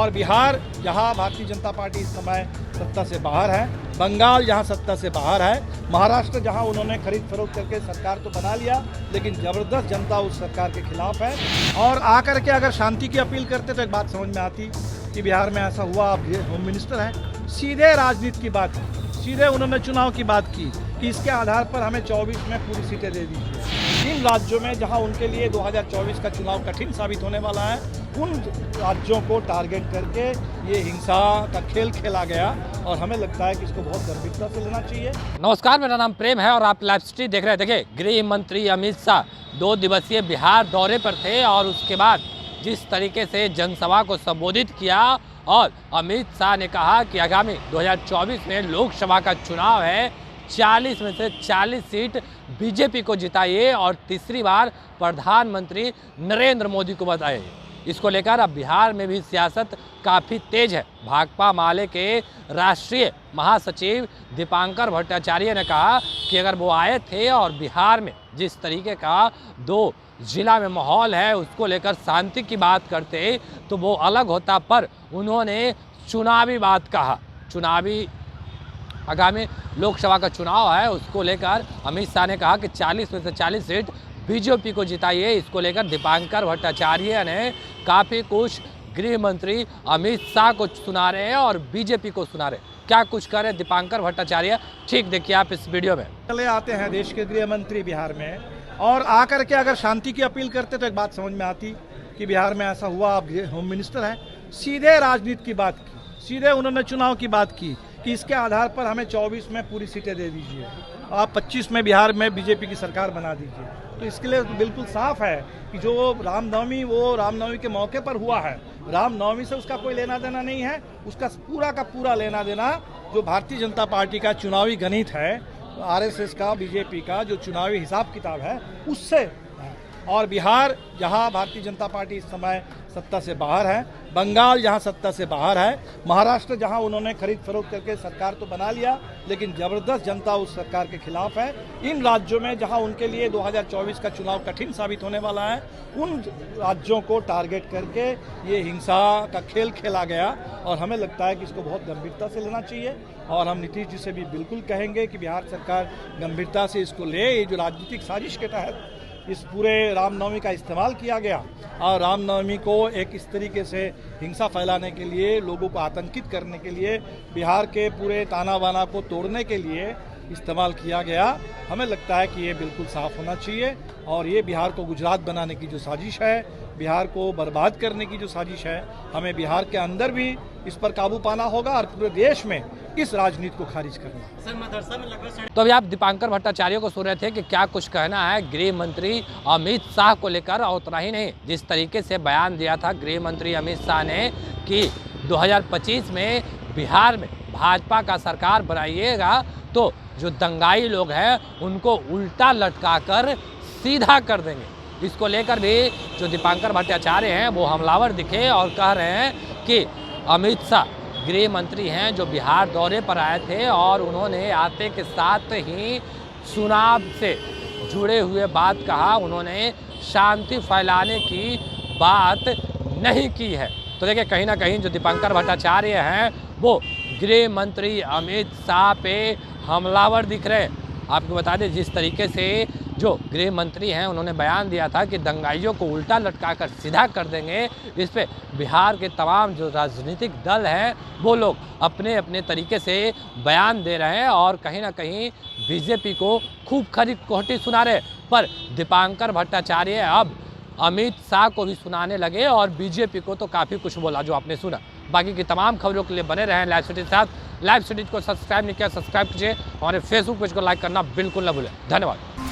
और बिहार जहां भारतीय जनता पार्टी इस समय सत्ता से बाहर है, बंगाल जहां सत्ता से बाहर है, महाराष्ट्र जहां उन्होंने खरीद फरोख्त करके सरकार तो बना लिया, लेकिन ज़बरदस्त जनता उस सरकार के खिलाफ है। और आकर के अगर शांति की अपील करते तो एक बात समझ में आती कि बिहार में ऐसा हुआ, आप होम मिनिस्टर हैं, सीधे राजनीति की बात की, सीधे उन्होंने चुनाव की बात की कि इसके आधार पर हमें 24 में पूरी सीटें दे दीजिए। इन राज्यों में जहां उनके लिए 2024 का चुनाव कठिन साबित होने वाला है, उन राज्यों को टारगेट करके ये हिंसा का खेल खेला गया और हमें लगता है कि इसको बहुत गंभीरता से लेना चाहिए। नमस्कार, मेरा नाम प्रेम है और आप लाइव स्ट्रीम देख रहे हैं। देखिए, गृह मंत्री अमित शाह 2 दिवसीय बिहार दौरे पर थे और उसके बाद जिस तरीके से जनसभा को संबोधित किया और अमित शाह ने कहा कि आगामी 2024 में लोकसभा का चुनाव है, 40 में से 40 सीट बीजेपी को जिताइए और तीसरी बार प्रधानमंत्री नरेंद्र मोदी को बताइए। इसको लेकर अब बिहार में भी सियासत काफ़ी तेज है। भाकपा माले के राष्ट्रीय महासचिव दीपांकर भट्टाचार्य ने कहा कि अगर वो आए थे और बिहार में जिस तरीके का 2 जिला में माहौल है उसको लेकर शांति की बात करते तो वो अलग होता, पर उन्होंने चुनावी बात कहा। चुनावी आगामी लोकसभा का चुनाव है, उसको लेकर अमित शाह ने कहा कि 40 में से 40 सीट बीजेपी को जिताइए। इसको लेकर दीपांकर भट्टाचार्य ने काफ़ी कुछ गृह मंत्री अमित शाह को सुना रहे हैं और बीजेपी को सुना रहे हैं। क्या कुछ कह रहे दीपांकर भट्टाचार्य, ठीक देखिए आप इस वीडियो में। चले आते हैं देश के गृह मंत्री बिहार में और आकर के अगर शांति की अपील करते तो एक बात समझ में आती कि बिहार में ऐसा हुआ, आप होम मिनिस्टर हैं, सीधे राजनीति की बात की, सीधे उन्होंने चुनाव की बात की कि इसके आधार पर हमें 24 में पूरी सीटें दे दीजिए, आप 25 में बिहार में बीजेपी की सरकार बना दीजिए। तो इसके लिए तो बिल्कुल साफ है कि जो रामनवमी वो रामनवमी के मौके पर हुआ है, रामनवमी से उसका कोई लेना देना नहीं है। उसका पूरा का पूरा लेना देना जो भारतीय जनता पार्टी का चुनावी गणित है, आरएसएस का, बीजेपी का जो चुनावी हिसाब किताब है उससे है। और बिहार जहां भारतीय जनता पार्टी इस समय सत्ता से बाहर है, बंगाल जहां सत्ता से बाहर है, महाराष्ट्र जहां उन्होंने खरीद फरोख्त करके सरकार तो बना लिया, लेकिन ज़बरदस्त जनता उस सरकार के खिलाफ है। इन राज्यों में जहां उनके लिए 2024 का चुनाव कठिन साबित होने वाला है, उन राज्यों को टारगेट करके ये हिंसा का खेल खेला गया और हमें लगता है कि इसको बहुत गंभीरता से लेना चाहिए। और हम नीतीश जी से भी बिल्कुल कहेंगे कि बिहार सरकार गंभीरता से इसको ले। ये जो राजनीतिक साजिश के तहत इस पूरे रामनवमी का इस्तेमाल किया गया और रामनवमी को एक इस तरीके से हिंसा फैलाने के लिए, लोगों को आतंकित करने के लिए, बिहार के पूरे ताना बाना को तोड़ने के लिए इस्तेमाल किया गया, हमें लगता है कि ये बिल्कुल साफ होना चाहिए। और ये बिहार को गुजरात बनाने की जो साजिश है, बिहार को बर्बाद करने की जो साजिश है, हमें बिहार के अंदर भी इस पर काबू पाना होगा और पूरे देश में इस राजनीति को खारिज करना। तो अभी आप दीपांकर भट्टाचार्य को सुन रहे थे कि क्या कुछ कहना है गृह मंत्री अमित शाह को लेकर। और उतना ही नहीं, जिस तरीके से बयान दिया था गृह मंत्री अमित शाह ने कि 2025 में बिहार में भाजपा का सरकार बनाइएगा तो जो दंगाई लोग हैं उनको उल्टा लटका कर सीधा कर देंगे। इसको लेकर भी जो दीपांकर भट्टाचार्य हैं वो हमलावर दिखे और कह रहे हैं कि अमित शाह गृह मंत्री हैं जो बिहार दौरे पर आए थे और उन्होंने आते के साथ ही चुनाव से जुड़े हुए बात कहा, उन्होंने शांति फैलाने की बात नहीं की है। तो देखिए, कहीं ना कहीं जो दीपांकर भट्टाचार्य हैं वो गृह मंत्री अमित शाह पे हमलावर दिख रहे हैं। आपको बता दें, जिस तरीके से जो गृह मंत्री हैं उन्होंने बयान दिया था कि दंगाइयों को उल्टा लटकाकर सीधा कर देंगे, इस पे बिहार के तमाम जो राजनीतिक दल हैं वो लोग अपने अपने तरीके से बयान दे रहे हैं और कहीं ना कहीं बीजेपी को खूब खरी खोटी सुना रहे। पर दीपांकर भट्टाचार्य अब अमित शाह को भी सुनाने लगे और बीजेपी को तो काफ़ी कुछ बोला जो आपने सुना। बाकी की तमाम खबरों के लिए बने रहें लाइव सिटी के साथ। लाइव सिटी को सब्सक्राइब नहीं किया, सब्सक्राइब कीजिए। हमारे फेसबुक पेज को लाइक करना बिल्कुल न भूलें। धन्यवाद।